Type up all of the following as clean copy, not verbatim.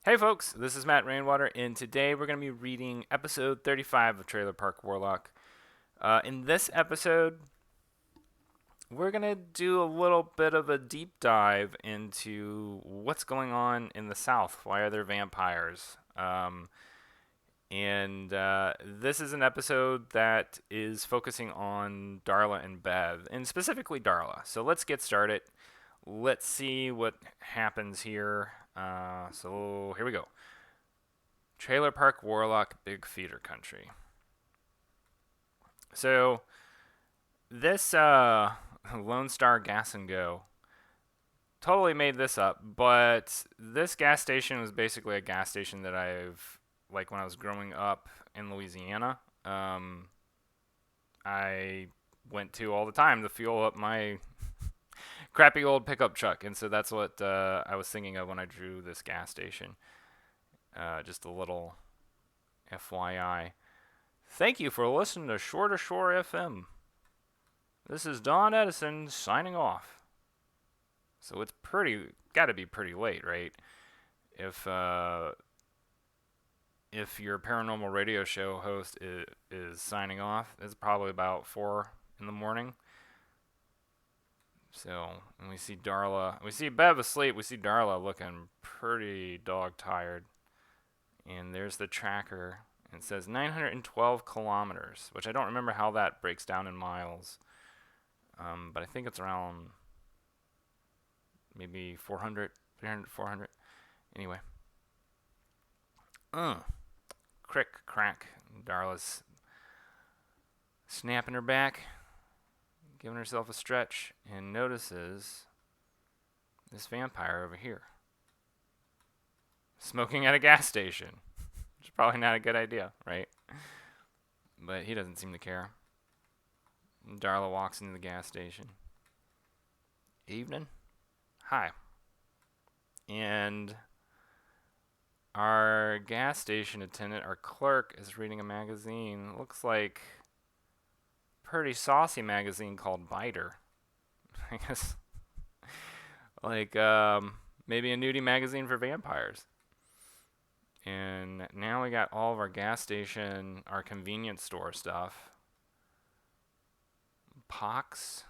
Hey folks, this is Matt Rainwater, and today we're going to be reading episode 35 of Trailer Park Warlock. In this episode, we're going to do a little bit of a deep dive into what's going on in the South. Why are there vampires? And this is an episode that is focusing on Darla and Bev, and specifically Darla. So let's get started. Let's see what happens here. So here we go. Trailer Park Warlock Big Feeder Country. So this Lone Star Gas and Go totally made this up, but this gas station was basically a gas station that I've like when I was growing up in Louisiana. I went to all the time to fuel up my crappy old pickup truck, and so that's what I was thinking of when I drew this gas station. Just a little FYI. Thank you for listening to Shore to Shore FM. This is Don Edison signing off. So it's got to be pretty late, right? If your paranormal radio show host is signing off, it's probably about 4 in the morning. So, and we see Darla, we see Bev asleep, we see Darla looking pretty dog tired. And there's the tracker. It says 912 kilometers, which I don't remember how that breaks down in miles. But I think it's around maybe 400, 300, 400. Anyway. Crick, crack. Darla's snapping her back, giving herself a stretch, and notices this vampire over here. Smoking at a gas station. Which is probably not a good idea, right? But he doesn't seem to care. Darla walks into the gas station. Evening? Hi. And our gas station attendant, our clerk, is reading a magazine. Looks like a pretty saucy magazine called Biter. I guess like maybe a nudie magazine for vampires. And now we got all of our gas station, our convenience store stuff. Pox,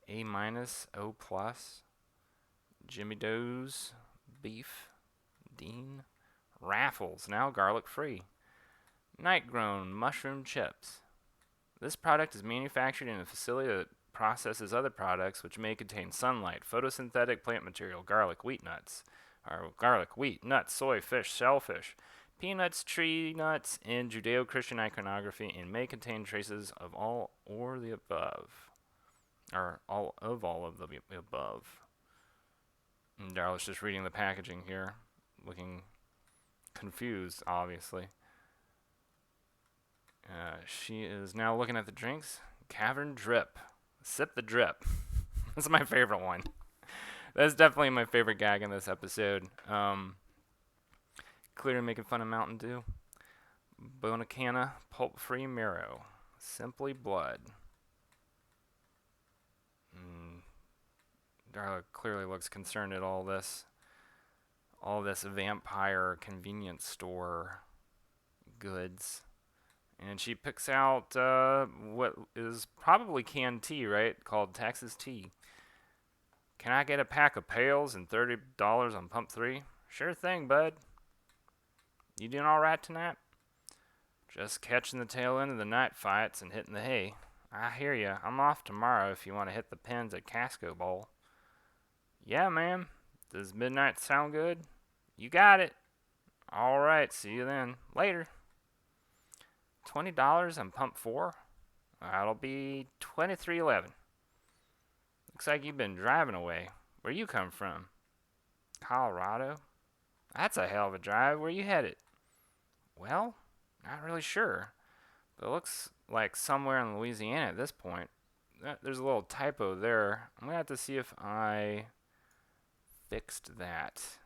A minus, O plus, Jimmy Doe's, beef, Dean, Raffles, now garlic free, night grown mushroom chips. This product is manufactured in a facility that processes other products which may contain sunlight, photosynthetic plant material, garlic, wheat nuts, or garlic, wheat, nuts, soy, fish, shellfish, peanuts, tree nuts, and Judeo-Christian iconography, and may contain traces of all or the above, or all of the above. And Darla's just reading the packaging here, looking confused, obviously. She is now looking at the drinks. Cavern Drip. Sip the drip. That's my favorite one. That's definitely my favorite gag in this episode. Clearly making fun of Mountain Dew. Bonacana, pulp-free marrow. Simply blood. Darla clearly looks concerned at all this vampire convenience store goods. And she picks out what is probably canned tea, right? Called Texas tea. Can I get a pack of pails and $30 on pump 3? Sure thing, bud. You doing all right tonight? Just catching the tail end of the night fights and hitting the hay. I hear ya. I'm off tomorrow if you want to hit the pens at Casco Bowl. Yeah, ma'am. Does midnight sound good? You got it. All right, see you then. Later. $20 on pump 4? That'll be $23.11. Looks like you've been driving away. Where you come from? Colorado? That's a hell of a drive. Where you headed? Well, not really sure. But it looks like somewhere in Louisiana at this point. There's a little typo there. I'm going to have to see if I fixed that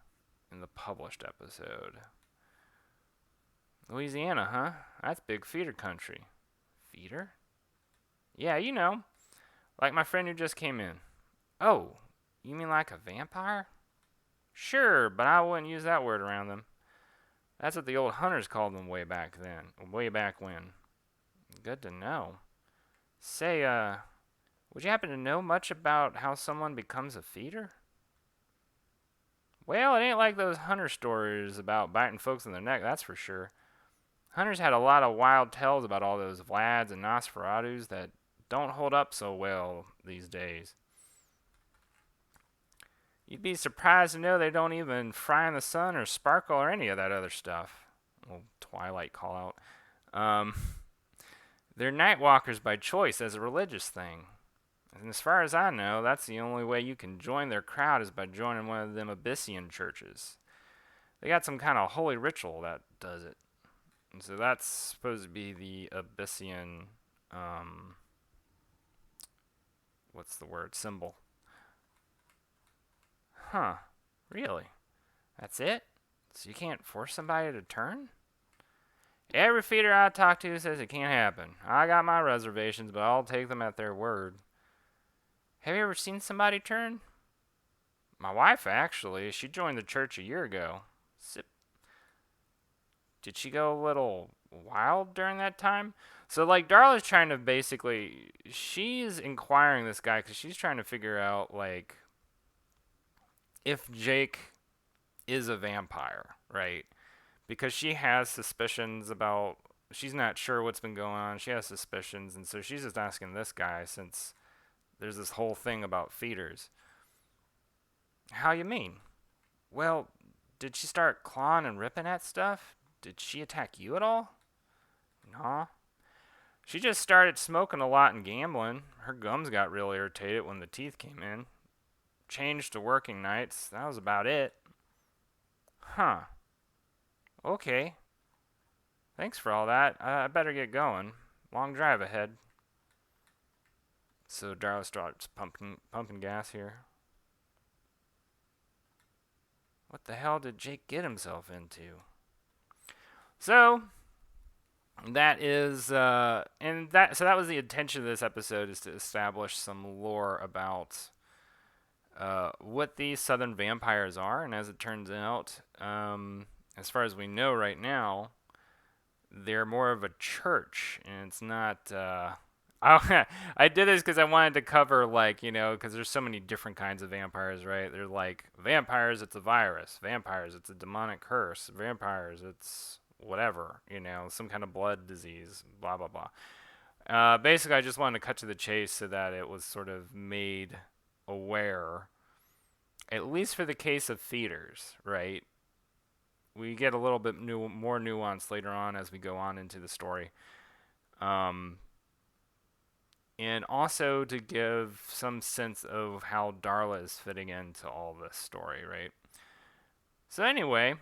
in the published episode. Louisiana, huh? That's big feeder country. Feeder? Yeah, you know. Like my friend who just came in. Oh, you mean like a vampire? Sure, but I wouldn't use that word around them. That's what the old hunters called them way back then. Way back when. Good to know. Say, would you happen to know much about how someone becomes a feeder? Well, it ain't like those hunter stories about biting folks in the neck, that's for sure. Hunters had a lot of wild tales about all those Vlads and Nosferatus that don't hold up so well these days. You'd be surprised to know they don't even fry in the sun or sparkle or any of that other stuff. Little Twilight call out. They're night walkers by choice as a religious thing. And as far as I know, that's the only way you can join their crowd is by joining one of them Abyssian churches. They got some kind of holy ritual that does it. And so that's supposed to be the Abyssian, what's the word, symbol. Huh, really? That's it? So you can't force somebody to turn? Every feeder I talk to says it can't happen. I got my reservations, but I'll take them at their word. Have you ever seen somebody turn? My wife, actually. She joined the church a year ago. Sip. Did she go a little wild during that time? So, like, Darla's trying to basically. She's inquiring this guy because she's trying to figure out, like, if Jake is a vampire, right? Because she has suspicions about. She's not sure what's been going on. She has suspicions, and so she's just asking this guy since there's this whole thing about feeders. How you mean? Well, did she start clawing and ripping at stuff? Did she attack you at all? Nah. She just started smoking a lot and gambling. Her gums got real irritated when the teeth came in. Changed to working nights. That was about it. Huh. Okay. Thanks for all that. I better get going. Long drive ahead. So Darla starts pumping gas here. What the hell did Jake get himself into? So that is so that was the intention of this episode, is to establish some lore about what these southern vampires are, and as it turns out, as far as we know right now, they're more of a church, and it's not. I did this because I wanted to cover, like, because there's so many different kinds of vampires, right? They're like vampires, it's a virus. Vampires, it's a demonic curse. Vampires, it's whatever, some kind of blood disease. Blah blah blah. Basically, I just wanted to cut to the chase so that it was sort of made aware, at least for the case of feeders, right? We get a little bit more nuance later on as we go on into the story. And also to give some sense of how Darla is fitting into all this story, right? So anyway,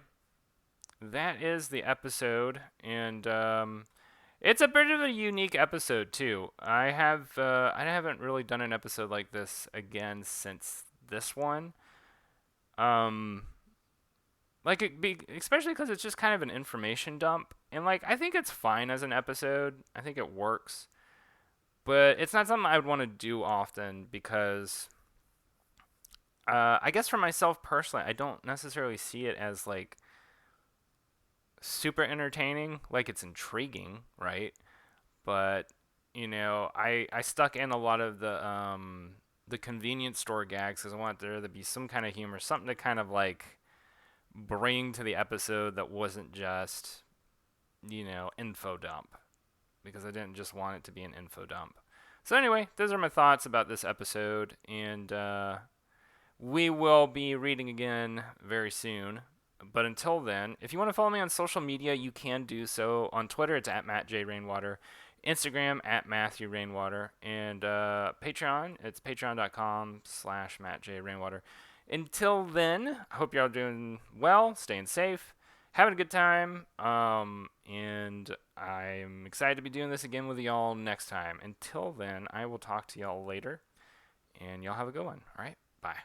that is the episode, and it's a bit of a unique episode too. I haven't really done an episode like this again since this one. Especially because it's just kind of an information dump, and like I think it's fine as an episode. I think it works. But it's not something I would want to do often because I guess for myself personally, I don't necessarily see it as like super entertaining. Like, it's intriguing, right? But I stuck in a lot of the convenience store gags because I want there to be some kind of humor, something to kind of like bring to the episode that wasn't just info dump, because I didn't just want it to be an info dump. So anyway, those are my thoughts about this episode, and we will be reading again very soon. But until then, if you want to follow me on social media, you can do so. On Twitter, it's at MattJRainwater. Instagram, at MatthewRainwater. And Patreon, it's patreon.com/MattJRainwater. Until then, I hope y'all doing well, staying safe, having a good time, and I'm excited to be doing this again with y'all next time. Until then, I will talk to y'all later, and y'all have a good one. All right, bye.